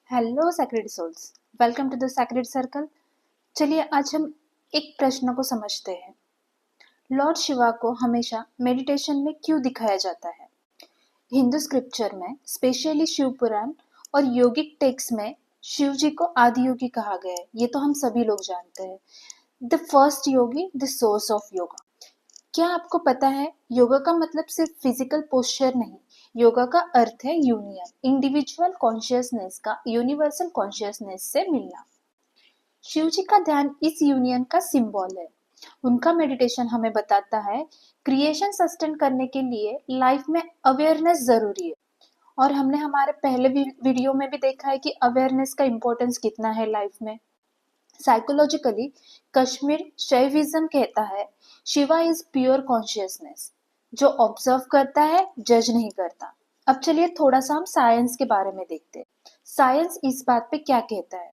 Hello sacred souls, welcome to the sacred circle. चलिए आज हम एक प्रश्न को समझते हैं। लॉर्ड शिवा को हमेशा मेडिटेशन में क्यों दिखाया जाता है? हिंदू स्क्रिप्चर में, स्पेशली शिव पुराण और योगिक टेक्स्ट में शिव जी को आदि योगी कहा गया है। ये तो हम सभी लोग जानते हैं। The first Yogi, the source of yoga. क्या आपको पता है, योगा का मतलब सिर्फ फिजिकल पोस्चर नहीं। योगा का अर्थ है यूनियन, इंडिविजुअल कॉन्शियसनेस का यूनिवर्सल कॉन्शियसनेस से मिलना। शिव जी का ध्यान इस यूनियन का सिंबल है। उनका मेडिटेशन हमें बताता है क्रिएशन सस्टेन करने के लिए लाइफ में अवेयरनेस जरूरी है। और हमने हमारे पहले वीडियो में भी देखा है कि अवेयरनेस का इम्पोर्टेंस कितना है लाइफ में। साइकोलॉजिकली कश्मीर शैविज्म कहता है शिवा इज प्योर कॉन्शियसनेस, जो ऑब्जर्व करता है, जज नहीं करता। अब चलिए थोड़ा सा हम साइंस के बारे में देखते हैं। साइंस इस बात पे क्या कहता है?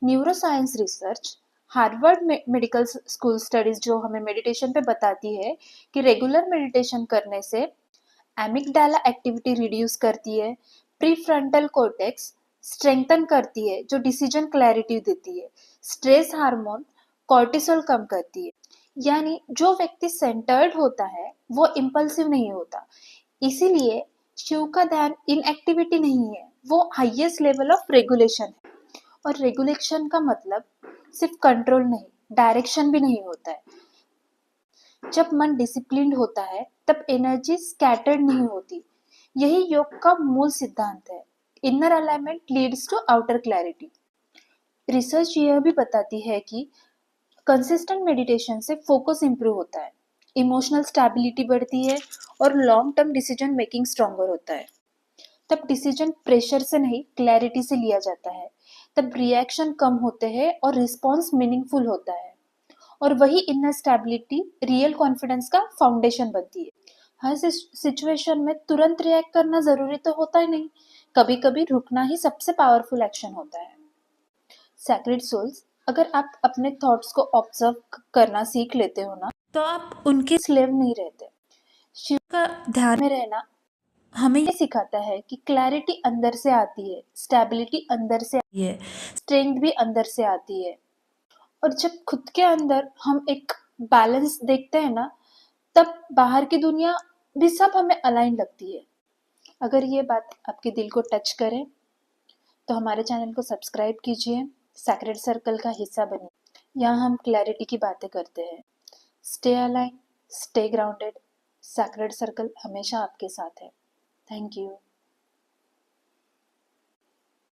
Neuroscience research, Harvard medical school studies जो हमें मेडिटेशन पे बताती है कि रेगुलर मेडिटेशन करने से एमिगडाला एक्टिविटी रिड्यूस करती है, प्रीफ्रंटल कॉर्टेक्स स्ट्रेंथन करती है जो डिसीजन क्लैरिटी देती है, स्ट्रेस हार्मोन कॉर्टिसोल कम करती है। यानी जो व्यक्ति सेंटर्ड होता है वो इम्पल्सिव नहीं होता। इसीलिए शिव का ध्यान इनएक्टिविटी नहीं है, वो हाईएस्ट लेवल ऑफ रेगुलेशन है। और रेगुलेशन का मतलब सिर्फ कंट्रोल नहीं, डायरेक्शन भी नहीं होता है। जब मन डिसिप्लिन्ड होता है तब एनर्जी स्कैटर्ड नहीं होती। यही योग का मूल सिद्धांत है। Inner alignment leads to outer clarity. Research यह भी बताती है कि कंसिस्टेंट मेडिटेशन से फोकस इंप्रूव होता है, इमोशनल स्टेबिलिटी बढ़ती है और long term decision making stronger होता है। तब डिसीजन प्रेशर से नहीं, क्लैरिटी से लिया जाता है। तब रिएक्शन कम होते हैं और रिस्पॉन्स मीनिंगफुल होता है। और वही इनर स्टेबिलिटी रियल कॉन्फिडेंस का फाउंडेशन बनती है। हर सिचुएशन में तुरंत रिएक्ट करना जरूरी तो होता ही नहीं, कभी कभी रुकना ही सबसे पावरफुल एक्शन होता है। सैक्रेड सोल्स, अगर आप अपने थॉट्स को ऑब्जर्व करना सीख लेते हो ना, तो आप उनके स्लेव नहीं रहते। शिव का ध्यान में रहना हमें ये सिखाता है कि क्लैरिटी अंदर से आती है, स्टेबिलिटी अंदर से आती है, स्ट्रेंथ भी अंदर से आती है। और जब खुद के अंदर हम एक बैलेंस देखते हैं ना, तब बाहर की दुनिया भी सब हमें अलाइन लगती है। अगर ये बात आपके दिल को टच करे तो हमारे चैनल को सब्सक्राइब कीजिए, सैक्रेड सर्कल का हिस्सा बनिए। यहाँ हम क्लैरिटी की बातें करते हैं। Stay align, stay grounded. Sacred circle हमेशा आपके साथ है। Thank you.